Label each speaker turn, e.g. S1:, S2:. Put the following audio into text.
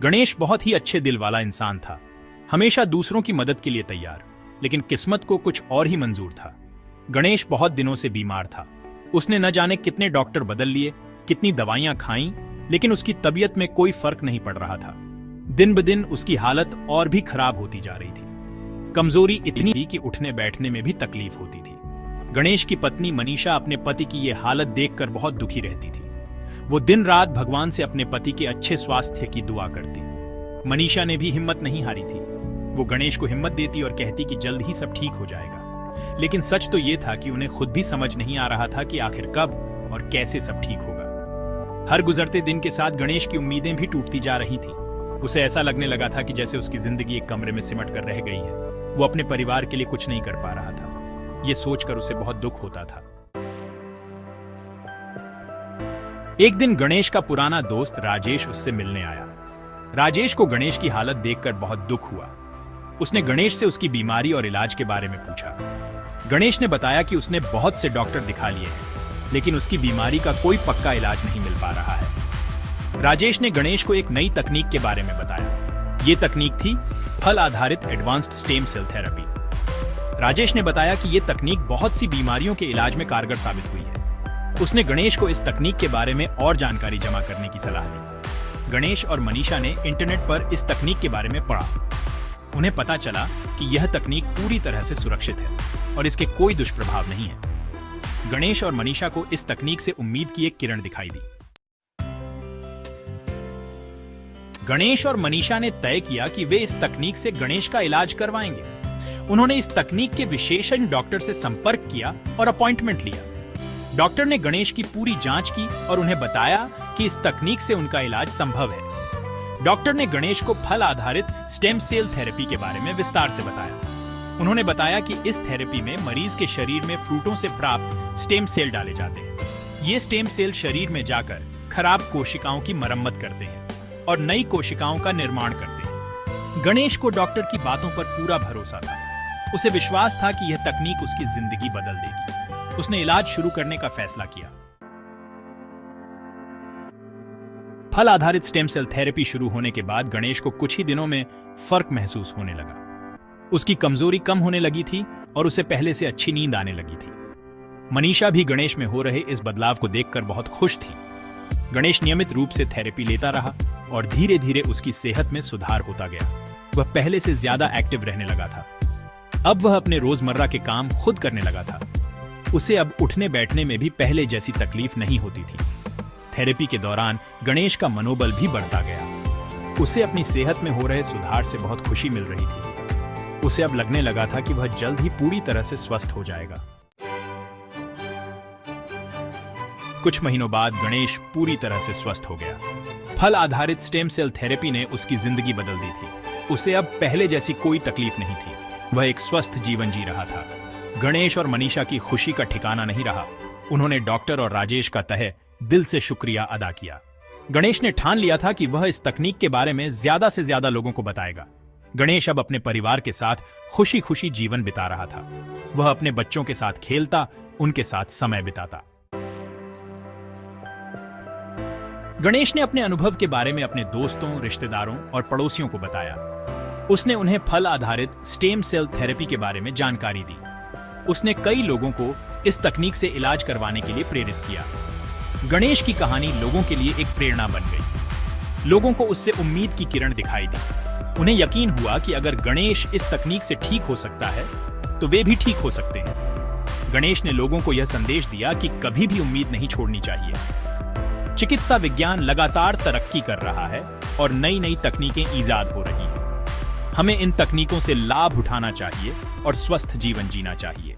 S1: गणेश बहुत ही अच्छे दिल वाला इंसान था, हमेशा दूसरों की मदद के लिए तैयार, लेकिन किस्मत को कुछ और ही मंजूर था। गणेश बहुत दिनों से बीमार था। उसने न जाने कितने डॉक्टर बदल लिए, कितनी दवाइयां खाईं, लेकिन उसकी तबीयत में कोई फर्क नहीं पड़ रहा था। दिन ब दिन उसकी हालत और भी खराब होती जा रही थी। कमजोरी इतनी थी कि उठने बैठने में भी तकलीफ होती थी। गणेश की पत्नी मनीषा अपने पति की ये हालत देखकर बहुत दुखी रहती थी। वो दिन रात भगवान से अपने पति के अच्छे स्वास्थ्य की दुआ करती। मनीषा ने भी हिम्मत नहीं हारी थी। वो गणेश को हिम्मत देती और कहती कि जल्द ही सब ठीक हो जाएगा। लेकिन सच तो ये था कि उन्हें खुद भी समझ नहीं आ रहा था कि आखिर कब और कैसे सब ठीक होगा। हर गुजरते दिन के साथ गणेश की उम्मीदें भी टूटती जा रही थी। उसे ऐसा लगने लगा था कि जैसे उसकी जिंदगी एक कमरे में सिमट कर रह गई है। वो अपने परिवार के लिए कुछ नहीं कर पा रहा था। ये सोचकर उसे बहुत दुख होता था। एक दिन गणेश का पुराना दोस्त राजेश उससे मिलने आया। राजेश को गणेश की हालत देखकर बहुत दुख हुआ। उसने गणेश से उसकी बीमारी और इलाज के बारे में पूछा। गणेश ने बताया कि उसने बहुत से डॉक्टर दिखा लिए हैं, लेकिन उसकी बीमारी का कोई पक्का इलाज नहीं मिल पा रहा है। राजेश ने गणेश को एक नई तकनीक के बारे में बताया। ये तकनीक थी फल आधारित advanced stem cell therapy. Rajesh ने बताया कि ये तकनीक बहुत सी बीमारियों के इलाज में कारगर साबित हुई है। उसने गणेश को इस तकनीक के बारे में और जानकारी जमा करने की सलाह दी। गणेश और मनीषा ने इंटरनेट पर इस तकनीक के बारे में पढ़ा। उन्हें पता चला कि यह तकनीक पूरी तरह से सुरक्षित है और इसके कोई दुष्प्रभाव नहीं है। गणेश और मनीषा को इस तकनीक से उम्मीद की एक किरण दिखाई दी। गणेश और मनीषा ने तय किया कि वे इस तकनीक से गणेश का इलाज करवाएंगे। उन्होंने इस तकनीक के विशेषज्ञ डॉक्टर से संपर्क किया और अपॉइंटमेंट लिया। डॉक्टर ने गणेश की पूरी जांच की और उन्हें बताया कि इस तकनीक से उनका इलाज संभव है। डॉक्टर ने गणेश को फल आधारित स्टेम सेल थेरेपी के बारे में विस्तार से बताया। उन्होंने बताया कि इस थेरेपी में मरीज के शरीर में फ्रूटों से प्राप्त स्टेम सेल डाले जाते हैं। ये स्टेम सेल शरीर में जाकर खराब कोशिकाओं की मरम्मत करते हैं और नई कोशिकाओं का निर्माण करते हैं। गणेश को डॉक्टर की बातों पर पूरा भरोसा था। उसे विश्वास था कि यह तकनीक उसकी जिंदगी बदल देगी। उसने इलाज शुरू करने का फैसला किया। फल आधारित स्टेम सेल थेरेपी शुरू होने के बाद गणेश को कुछ ही दिनों में फर्क महसूस होने लगा। उसकी कमजोरी कम होने लगी थी और उसे पहले से अच्छी नींद आने लगी थी। मनीषा भी गणेश में हो रहे इस बदलाव को देखकर बहुत खुश थी। गणेश नियमित रूप से थेरेपी लेता रहा और धीरे धीरे उसकी सेहत में सुधार होता गया। वह पहले से ज्यादा एक्टिव रहने लगा था। अब वह अपने रोजमर्रा के काम खुद करने लगा था। उसे अब उठने बैठने में भी पहले जैसी तकलीफ नहीं होती थी। थेरेपी के दौरान गणेश का मनोबल भी बढ़ता गया। उसे अपनी सेहत में हो रहे सुधार से बहुत खुशी मिल रही थी। उसे अब लगने लगा था कि वह जल्द ही पूरी तरह से स्वस्थ हो जाएगा। कुछ महीनों बाद गणेश पूरी तरह से स्वस्थ हो गया। फल आधारित स्टेम सेल थेरेपी ने उसकी जिंदगी बदल दी थी। उसे अब पहले जैसी कोई तकलीफ नहीं थी। वह एक स्वस्थ जीवन जी रहा था। गणेश और मनीषा की खुशी का ठिकाना नहीं रहा। उन्होंने डॉक्टर और राजेश का तहे दिल से शुक्रिया अदा किया। गणेश ने ठान लिया था कि वह इस तकनीक के बारे में ज्यादा से ज्यादा लोगों को बताएगा। गणेश अब अपने परिवार के साथ खुशी खुशी जीवन बिता रहा था। वह अपने बच्चों के साथ खेलता, उनके साथ समय बिताता। गणेश ने अपने अनुभव के बारे में अपने दोस्तों, रिश्तेदारों और पड़ोसियों को बताया। उसने उन्हें फल आधारित स्टेम सेल थेरेपी के बारे में जानकारी दी। उसने कई लोगों को इस तकनीक से इलाज करवाने के लिए प्रेरित किया। गणेश की कहानी लोगों के लिए एक प्रेरणा बन गई। लोगों को उससे उम्मीद की किरण दिखाई दी। उन्हें यकीन हुआ कि अगर गणेश इस तकनीक से ठीक हो सकता है तो वे भी ठीक हो सकते हैं। गणेश ने लोगों को यह संदेश दिया कि कभी भी उम्मीद नहीं छोड़नी चाहिए। चिकित्सा विज्ञान लगातार तरक्की कर रहा है और नई नई तकनीकें ईजाद हो रही हैं। हमें इन तकनीकों से लाभ उठाना चाहिए और स्वस्थ जीवन जीना चाहिए।